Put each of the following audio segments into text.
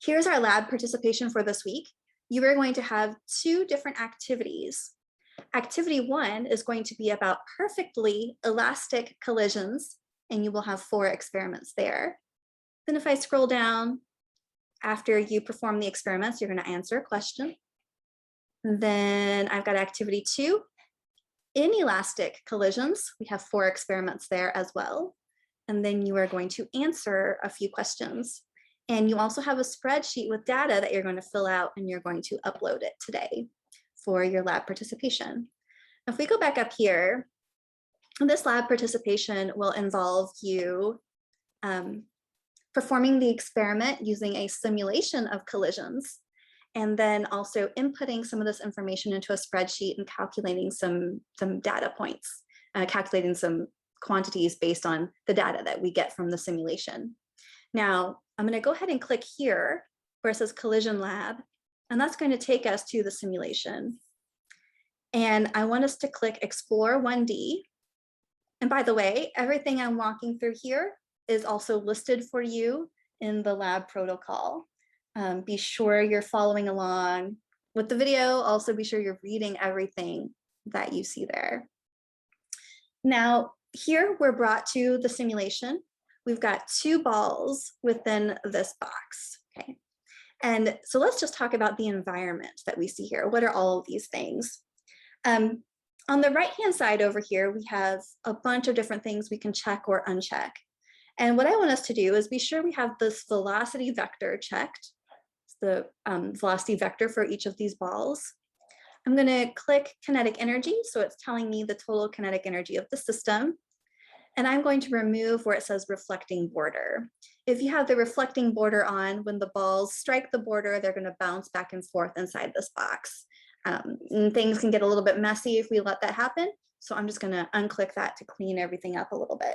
Here's our lab participation for this week. You are going to have two different activities. Activity 1 is going to be about perfectly elastic collisions, and you will have 4 experiments there. Then if I scroll down, after you perform the experiments, you're going to answer a question. Then I've got activity 2, inelastic collisions. We have 4 experiments there as well. And then you are going to answer a few questions. And you also have a spreadsheet with data that you're going to fill out, and you're going to upload it today for your lab participation. If we go back up here, this lab participation will involve you performing the experiment using a simulation of collisions, and then also inputting some of this information into a spreadsheet and calculating some data points, calculating some quantities based on the data that we get from the simulation. Now, I'm going to go ahead and click here where it says Collision Lab, and that's going to take us to the simulation. And I want us to click Explore 1D. And by the way, everything I'm walking through here is also listed for you in the lab protocol. Be sure you're following along with the video. Also be sure you're reading everything that you see there. Now, here we're brought to the simulation. We've got 2 balls within this box, okay? And so let's just talk about the environment that we see here. What are all of these things? On the right-hand side over here, we have a bunch of different things we can check or uncheck. And what I want us to do is be sure we have this velocity vector checked. It's the velocity vector for each of these balls. I'm going to click kinetic energy, so it's telling me the total kinetic energy of the system. And I'm going to remove where it says reflecting border. If you have the reflecting border on, when the balls strike the border, they're going to bounce back and forth inside this box. And things can get a little bit messy if we let that happen. So I'm just going to unclick that to clean everything up a little bit.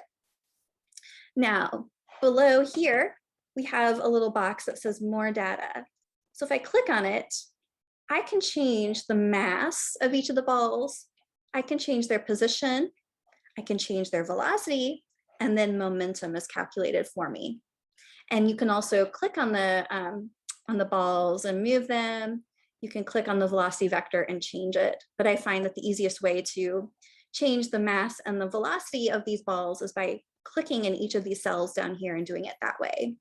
Now, below here, we have a little box that says more data. So if I click on it, I can change the mass of each of the balls. I can change their position. I can change their velocity, and then momentum is calculated for me. And you can also click on the balls and move them. You can click on the velocity vector and change it. But I find that the easiest way to change the mass and the velocity of these balls is by clicking in each of these cells down here and doing it that way.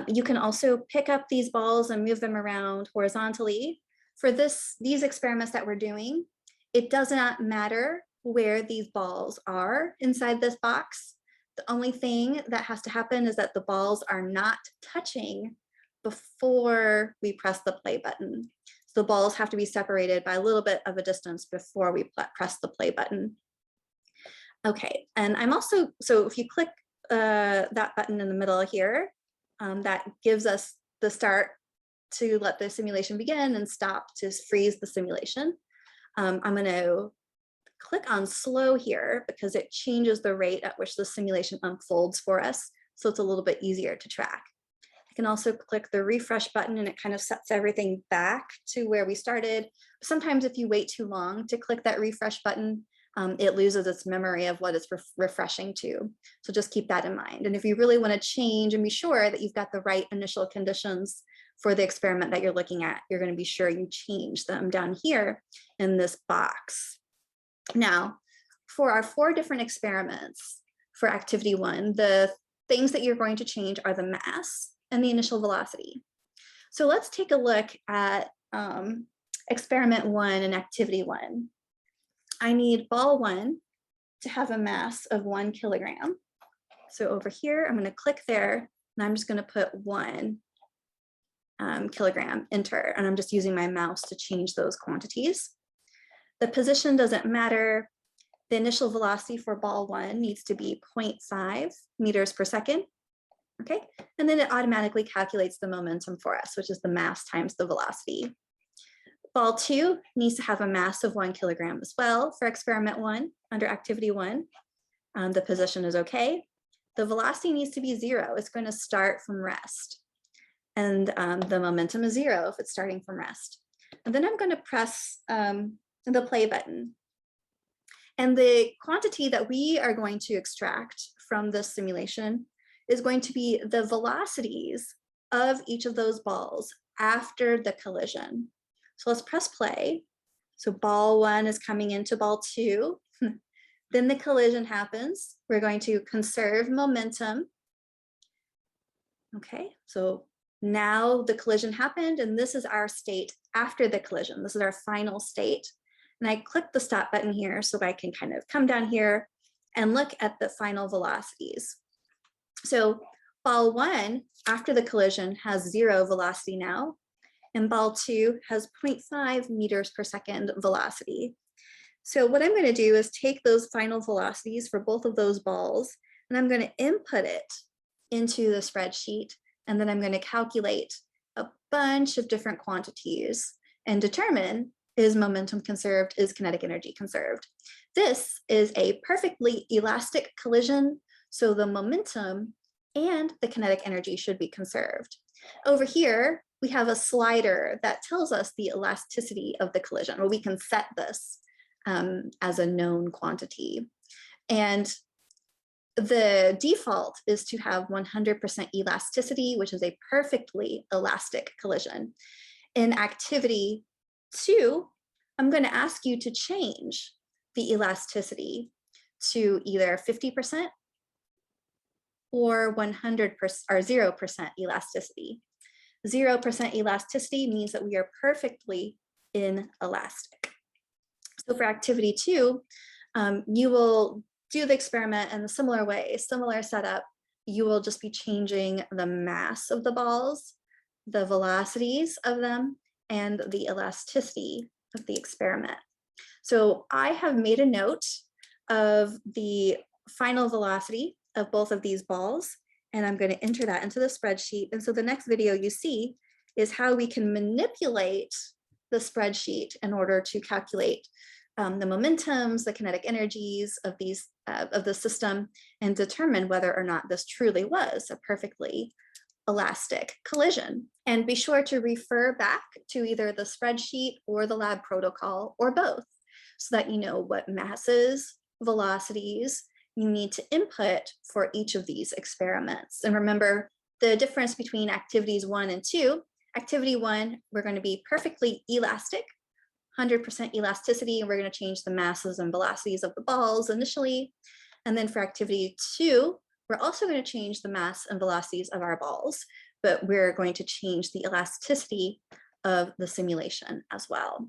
You can also pick up these balls and move them around horizontally. For these experiments that we're doing, it does not matter where these balls are inside this box. The only thing that has to happen is that the balls are not touching before we press the play button. So the balls have to be separated by a little bit of a distance before we press the play button. Okay, and I'm also, so if you click that button in the middle here, that gives us the start to let the simulation begin and stop to freeze the simulation. I'm going to click on slow here because it changes the rate at which the simulation unfolds for us, so it's a little bit easier to track. I can also click the refresh button and it kind of sets everything back to where we started. Sometimes if you wait too long to click that refresh button, it loses its memory of what it's refreshing to. So just keep that in mind. And if you really want to change and be sure that you've got the right initial conditions for the experiment that you're looking at, you're going to be sure you change them down here in this box. Now, for our 4 different experiments for activity 1, the things that you're going to change are the mass and the initial velocity. So let's take a look at experiment 1 and activity 1. I need ball 1 to have a mass of 1 kilogram. So over here, I'm going to click there, and I'm just going to put 1 kilogram, enter, and I'm just using my mouse to change those quantities. The position doesn't matter. The initial velocity for ball 1 needs to be 0.5 meters per second. Okay, and then it automatically calculates the momentum for us, which is the mass times the velocity. Ball 2 needs to have a mass of 1 kilogram as well for experiment 1 under activity 1. The position is okay. The velocity needs to be 0. It's going to start from rest. And the momentum is 0 if it's starting from rest. And then I'm going to press the play button. And the quantity that we are going to extract from this simulation is going to be the velocities of each of those balls after the collision. So let's press play. So ball 1 is coming into ball 2. Then the collision happens. We're going to conserve momentum. Okay, so now the collision happened, and this is our state after the collision. This is our final state. And I click the stop button here so I can kind of come down here and look at the final velocities. So ball 1 after the collision has 0 velocity now, and ball 2 has 0.5 meters per second velocity. So what I'm going to do is take those final velocities for both of those balls, and I'm going to input it into the spreadsheet, and then I'm going to calculate a bunch of different quantities and determine, is momentum conserved, is kinetic energy conserved. This is a perfectly elastic collision, so the momentum and the kinetic energy should be conserved. Over here, we have a slider that tells us the elasticity of the collision, or we can set this as a known quantity. And the default is to have 100% elasticity, which is a perfectly elastic collision. In activity 2, I'm going to ask you to change the elasticity to either 50% or 100% or 0% elasticity. 0% elasticity means that we are perfectly inelastic. So for activity 2, you will do the experiment in a similar way, similar setup. You will just be changing the mass of the balls, the velocities of them, and the elasticity of the experiment. So I have made a note of the final velocity of both of these balls, and I'm going to enter that into the spreadsheet. And so the next video you see is how we can manipulate the spreadsheet in order to calculate the momentums, the kinetic energies of these of the system, and determine whether or not this truly was a perfectly elastic collision. And be sure to refer back to either the spreadsheet or the lab protocol or both, so that you know what masses, velocities you need to input for each of these experiments. And remember the difference between activities 1 and 2. Activity 1, we're going to be perfectly elastic, 100% elasticity, and we're going to change the masses and velocities of the balls initially. And then for activity 2, we're also going to change the mass and velocities of our balls, but we're going to change the elasticity of the simulation as well.